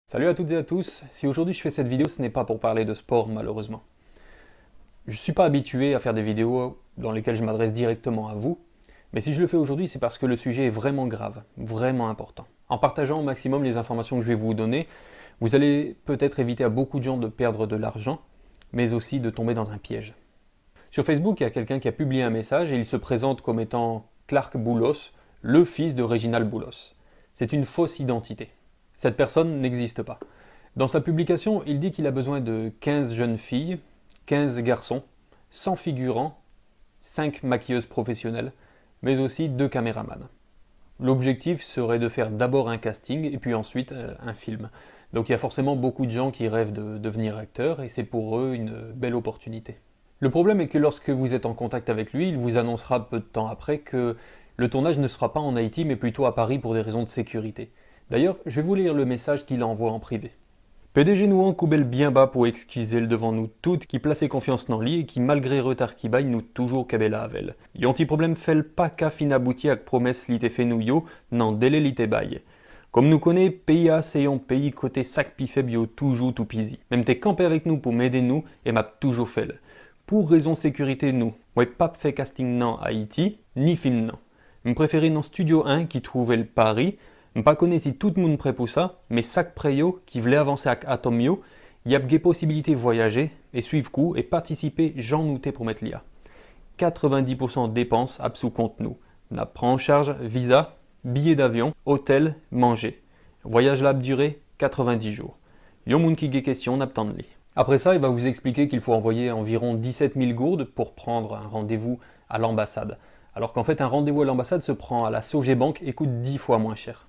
Salut à toutes et à tous, si aujourd'hui je fais cette vidéo ce n'est pas pour parler de sport malheureusement. Je ne suis pas habitué à faire des vidéos dans lesquelles je m'adresse directement à vous, mais si je le fais aujourd'hui c'est parce que le sujet est vraiment grave, vraiment important. En partageant au maximum les informations que je vais vous donner, vous allez peut-être éviter à beaucoup de gens de perdre de l'argent, mais aussi de tomber dans un piège. Sur Facebook, il y a quelqu'un qui a publié un message et il se présente comme étant Clark Boulos, le fils de Réginald Boulos. C'est une fausse identité. Cette personne n'existe pas. Dans sa publication, il dit qu'il a besoin de 15 jeunes filles, 15 garçons, 100 figurants, 5 maquilleuses professionnelles, mais aussi 2 caméramans. L'objectif serait de faire d'abord un casting et puis ensuite un film. Donc il y a forcément beaucoup de gens qui rêvent de devenir acteurs et c'est pour eux une belle opportunité. Le problème est que lorsque vous êtes en contact avec lui, il vous annoncera peu de temps après que le tournage ne sera pas en Haïti mais plutôt à Paris pour des raisons de sécurité. D'ailleurs, je vais vous lire le message qu'il envoie en privé. PDG nous coubelle bien bas pour excuser le devant nous toutes qui plaçait confiance dans lui et qui malgré retard qui baille nous toujours kabela avel. Yon ti problème fait pas qu'à fin abouti avec promesse li te fait nous yo, nan délai li te baille. Comme nous connaît, pays A c'est un pays côté sac pi faible yo toujours tout pisi. Même t'es campé avec nous pour m'aider nous et m'a toujours fait. Pour raison sécurité nous, ouais pas fait casting nan Haïti, ni film nan. M'préférer dans Studio 1 qui trouvait le Paris. Je ne connais pas si tout le monde prêt pour ça, mais chaque préyo qui voulait avancer avec Atomio, il y a des possibilités de voyager et suivre coup et participer j'en nouté pour mettre l'IA. 90% de dépenses à sous compte nous. On prend en charge visa, billets d'avion, hôtel, manger. Voyage là durée 90 jours. Yon moun qui question n'attend li. Après ça, il va vous expliquer qu'il faut envoyer environ 17 000 gourdes pour prendre un rendez-vous à l'ambassade. Alors qu'en fait, un rendez-vous à l'ambassade se prend à la Sogebank et coûte 10 fois moins cher.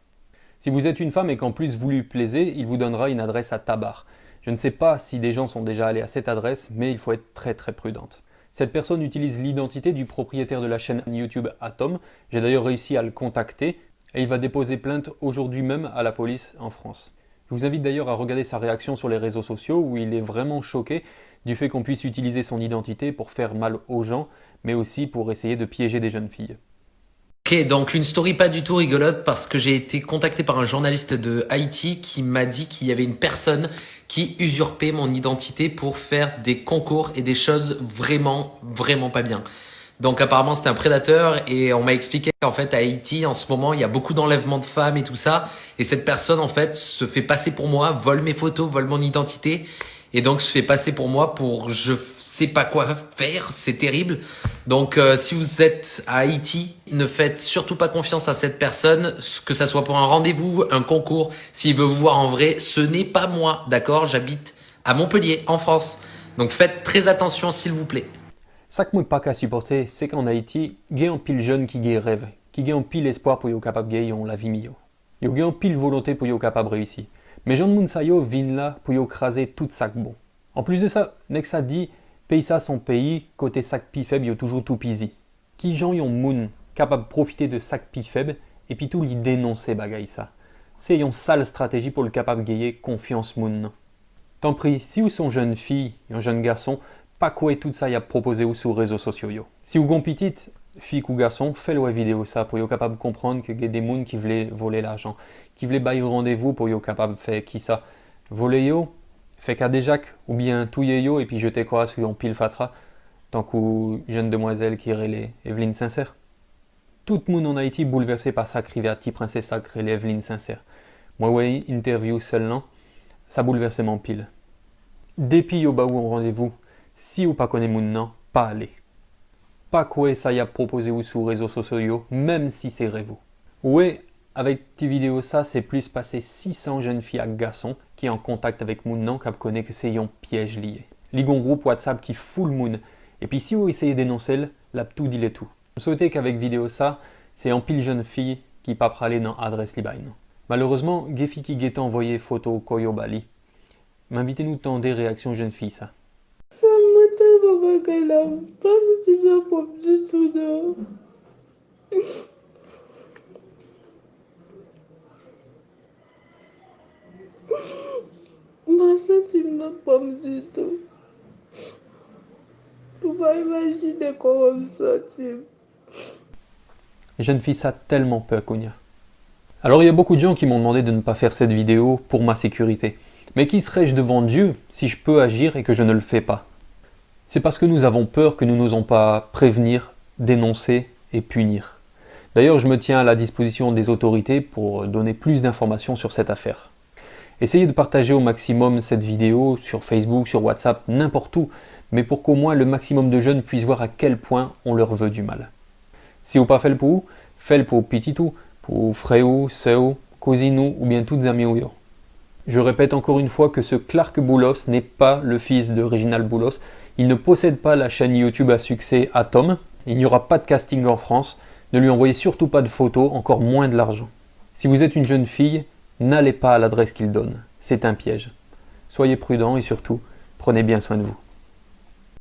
Si vous êtes une femme et qu'en plus vous lui plaisez, il vous donnera une adresse à Tabar. Je ne sais pas si des gens sont déjà allés à cette adresse, mais il faut être très prudente. Cette personne utilise l'identité du propriétaire de la chaîne YouTube Atom. J'ai d'ailleurs réussi à le contacter et il va déposer plainte aujourd'hui même à la police en France. Je vous invite d'ailleurs à regarder sa réaction sur les réseaux sociaux où il est vraiment choqué du fait qu'on puisse utiliser son identité pour faire mal aux gens, mais aussi pour essayer de piéger des jeunes filles. Ok, donc une story pas du tout rigolote parce que j'ai été contacté par un journaliste de Haïti qui m'a dit qu'il y avait une personne qui usurpait mon identité pour faire des concours et des choses vraiment pas bien. Donc apparemment c'était un prédateur et on m'a expliqué qu'en fait à Haïti en ce moment il y a beaucoup d'enlèvements de femmes et tout ça et cette personne en fait se fait passer pour moi, vole mes photos, vole mon identité et donc se fait passer pour moi pour je sais pas quoi faire, c'est terrible. Donc si vous êtes à Haïti, ne faites surtout pas confiance à cette personne, que ça soit pour un rendez-vous, un concours, s'il veut vous voir en vrai, ce n'est pas moi, d'accord? J'habite à Montpellier, en France. Donc faites très attention s'il vous plaît. Ça que moi pas qu'à supporter, c'est qu'en Haïti, il y a un pile jeune qui a rêve, qui a un pile espoir pour être capable de gagner la vie mieux. Il y a un pile volonté pour être capable de réussir. Mais Jean Moun Sayo vient là pour écraser tout sac bon. En plus de ça, Nexa dit, pays ça son pays, côté sac pi faible, il y a toujours tout pisi. Qui Jean yon moun capable de profiter de sac pi faible et puis tout lui dénoncer bagay ça. C'est une sale stratégie pour le capable de gagner confiance moun. Tant pis, si vous sont jeune fille, un jeune garçon, pas quoi tout ça y a proposé ou sur les réseaux sociaux yo. Si vous gon petite, fille ou garçon, faites-le vidéo ça pour être capable de comprendre que y a des moun qui voulaient voler l'argent, qui voulaient bailler rendez-vous pour être capable de faire qui ça. Voler yo, fait qu'à des jacques ou bien touiller yo et puis jeter quoi sur un pile fatra, tant qu'une jeune demoiselle qui relait Evelyne Sincère. Tout le monde en Haïti bouleversé par sa rivière petit princesse sacrée Evelyne Sincère. Moi ouais, interview seulement, ça bouleversait mon pile. Depuis yo ba ou en rendez-vous, si ou pas connaît moun nan, pas aller. Pas quoi ça y a proposé ou sur réseaux sociaux, même si c'est rêve. Ouais, avec cette vidéo ça, c'est plus passé 600 jeunes filles et garçons qui est en contact avec moun nan qui connaît que c'est un piège lié. Ligon groupe WhatsApp qui fout le moun. Et puis si vous essayez de dénoncer, la tout dit les tout. Je souhaitais qu'avec vidéo ça, c'est un pile jeune fille qui pas praler dans adresse libaï. Malheureusement, Gefi qui guette envoyé photo Koyo Bali. M'invitez-nous tant des réactions jeunes filles ça. Ça me tellement bagay là, pas si bien pour du tout non. Ma senti n'a pas du tout. Pour pas imaginer comment me sentir. Les jeunes filles ça tellement peur Kounia. Alors il y a beaucoup de gens qui m'ont demandé de ne pas faire cette vidéo pour ma sécurité. Mais qui serais-je devant Dieu si je peux agir et que je ne le fais pas? C'est parce que nous avons peur que nous n'osons pas prévenir, dénoncer et punir. D'ailleurs, je me tiens à la disposition des autorités pour donner plus d'informations sur cette affaire. Essayez de partager au maximum cette vidéo sur Facebook, sur WhatsApp, n'importe où, mais pour qu'au moins le maximum de jeunes puissent voir à quel point on leur veut du mal. Si vous pas fait le pour, faites le pour pititou, pour frère, sœur, cousine ou bien toutes amies ou yo. Je répète encore une fois que ce Clark Boulos n'est pas le fils de Reginald Boulos. Il ne possède pas la chaîne YouTube à succès Atom. Il n'y aura pas de casting en France. Ne lui envoyez surtout pas de photos, encore moins de l'argent. Si vous êtes une jeune fille, n'allez pas à l'adresse qu'il donne. C'est un piège. Soyez prudents et surtout, prenez bien soin de vous.